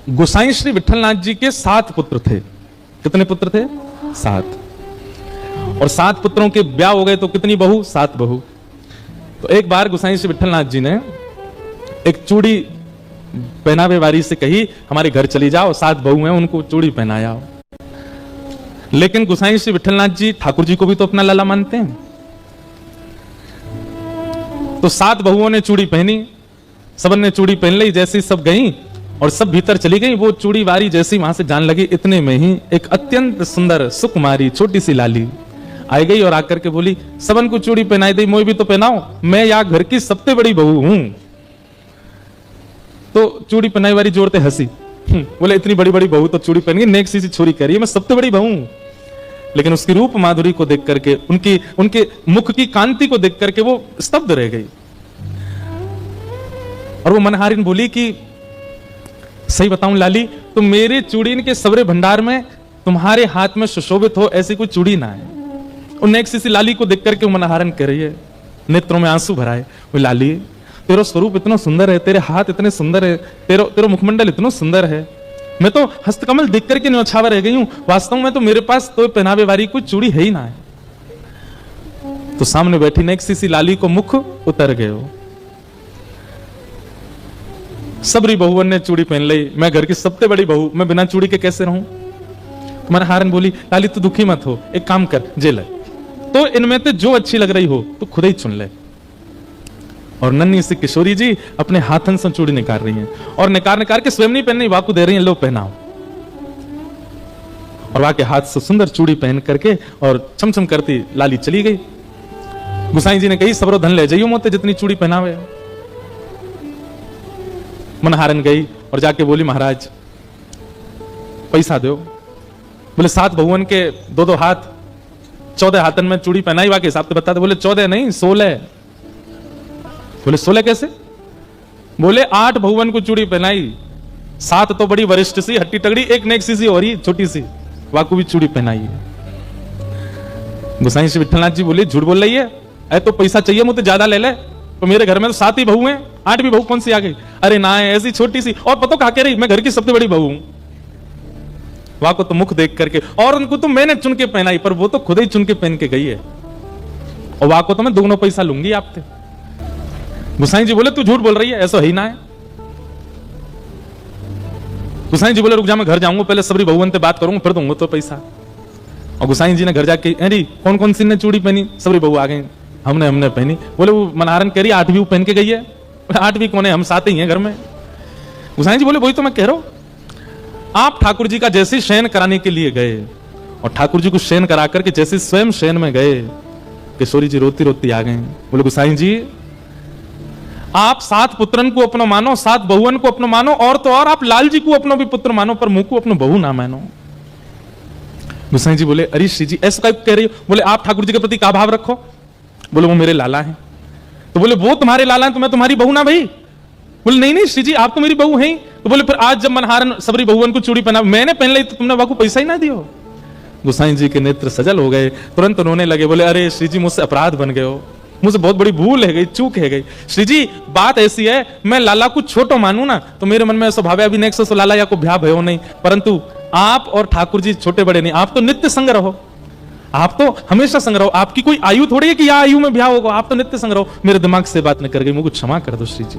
गोसाई श्री विठलनाथ जी के 7 पुत्र थे। कितने पुत्र थे? 7। और 7 पुत्रों के ब्याह हो गए तो कितनी बहू? 7 बहू। तो एक बार गोसाई श्री विठलनाथ जी ने एक चूड़ी पहनावे वाली से कही, हमारे घर चली जाओ, 7 बहू हैं, उनको चूड़ी पहनाया। लेकिन गोसाई श्री विठलनाथ जी ठाकुर जी को भी तो अपना लाला मानते हैं। तो 7 बहुओं ने चूड़ी पहनी, सबन ने चूड़ी पहन ली। जैसी सब गई और सब भीतर चली गई, वो चूड़ी वारी जैसी वहां से जान लगी, इतने में ही एक अत्यंत सुंदर सुकुमारी छोटी सी लाली आई गई और आकर के बोली, सबन को चूड़ी पहनाई दी, मोई भी तो पहनाओ, मैं यहाँ घर की सबसे बड़ी बहू हूं। तो चूड़ी पहनाई वाली जोरते हंसी, बोले इतनी बड़ी बड़ी बहू तो चूड़ी पहन गई, नेक सी छोरी कह रही है मैं सबसे बड़ी बहू हूं। लेकिन उसकी रूप माधुरी को देख करके, उनके मुख की कांति को देख करके वो स्तब्ध रह गई। और वो मनहारिन बोली कि सही बताऊं लाली, तो मेरे चूड़ीन के सबरे भंडार में तुम्हारे हाथ में सुशोभित हो ऐसी कोई चूड़ी ना है। और नेक्स्ट सी लाली को देख करके मनहारन कह रही है, नेत्रों में आंसू भराए, वो लाली तेरा स्वरूप इतना सुंदर है, तेरे हाथ इतने सुंदर है, तेरा मुखमंडल इतना सुंदर है, मैं तो हस्तकमल देख करके न्यौछावर रह गई हूं। वास्तव में तो मेरे पास तो पहनावे वाली कोई चूड़ी है ही ना है। तो सामने बैठी नेक्स्ट सी लाली को मुख उतर गए हो। सबरी बहुवन ने चूड़ी पहन ली, मैं घर की सबसे बड़ी बहू, मैं बिना चूड़ी के कैसे रहूं? मनहारन बोली, लाली तू दुखी मत हो, एक काम कर, जे ले, तो इनमें से जो अच्छी लग रही हो तो खुद ही चुन ले। और नन्ही सी किशोरी जी अपने हाथन से चूड़ी निकाल रही हैं और निकाल के स्वयं नहीं पहननी, वाकू दे रही हैं, लो पहनाओ। और वाके हाथ से सुंदर चूड़ी पहन करके और चमचम करती लाली चली गई। गुसाई जी ने कही, सबरो धन ले जाइयो मोते जितनी चूड़ी पहनावे। मनहारन गई और जाके बोली, महाराज पैसा दो। बोले 7 बहुवन के 2-2 हाथ, 14 हाथन में चूड़ी पहनाई, वाके हिसाब से बता दे। बोले 14 नहीं 16। बोले 16 कैसे? बोले 8 बहुवन को चूड़ी पहनाई, 7 तो बड़ी वरिष्ठ सी हट्टी तगड़ी, एक नेक सी और ही छोटी सी, वाकू भी चूड़ी पहनाई है। गोसाई श्री विठलनाथ जी बोले, झूठ बोल रही है, अरे तो पैसा चाहिए मुझे ज्यादा ले ले, तो मेरे घर में तो 7 ही बहू हैं, 8वीं बहू कौन सी आ गई? अरे ना है, ऐसी छोटी सी, और पता कहा कह रही मैं घर की सबसे बड़ी बहू हूं। वहां को तो मुख देख करके, और उनको तो मैंने चुन के पहनाई, पर वो तो खुद ही चुन के पहन के गई है, और वहां को तो मैं दोनों पैसा लूंगी आपसे। गुसाई जी बोले, तू झूठ बोल रही है, ऐसा ही ना है। गुसाई जी बोले, रुक जा, मैं घर जाऊंगा, पहले सबरी बहुवन से बात करूंगा, फिर दूंगा तो पैसा। और गुसाई जी ने घर जाके, अरे कौन कौन सी ने चूड़ी पहनी? सबरी बहू आ गई, हमने पहनी। बोले वो मनहारन कह रही 8वीं पहन के गई है। 8वीं कौन है? हम 7 ही हैं घर में। गुसाई जी बोले, वही तो मैं कह रहा हूं, आप ठाकुर जी का जैसे शयन कराने के लिए गए और ठाकुर जी को शयन करा करके जैसे स्वयं शयन में गए, किशोरी जी रोती रोती आ गए। बोले गुसाई जी, आप 7 पुत्रन को अपना मानो, 7 बहुवन को अपना मानो, और तो और आप लाल जी को अपना भी पुत्र मानो, पर मुंह को अपना बहू ना मानो। गुसाई जी बोले, अरे श्री जी ऐसा क्या कह रही हो? बोले आप ठाकुर जी के प्रति क्या भाव रखो? बोले वो मेरे लाला हैं। तो बोले वो तुम्हारे लाला हैं तो मैं तुम्हारी बहू ना भाई? बोले नहीं श्री जी, आप तो मेरी बहू हैं। तो बोले फिर आज जब मनहारन सबरी बहुवन को चूड़ी पहना, मैंने पहन ली, तो तुमने वाकू पैसा ही ना दियो? गुसाई जी के नेत्र सजल हो गए, तुरंत रोने लगे। बोले अरे श्री जी, मुझसे अपराध बन गए हो, मुझसे बहुत बड़ी भूल है गई, चूक है गई। श्री जी बात ऐसी है, मैं लाला को छोटो मानू ना, तो मेरे मन में ऐसा भाव है अभी नेक्स्ट तो लाला या को ब्याह भयो नहीं, परंतु आप और ठाकुर जी छोटे बड़े नहीं, आप तो नित्य संग रहो, आप तो हमेशा संग रहो, आपकी कोई आयु थोड़ी है कि या आयु में ब्याह होगा, आप तो नित्य संग रहो। मेरे दिमाग से बात न कर गई, मुझे क्षमा कर दो श्री जी।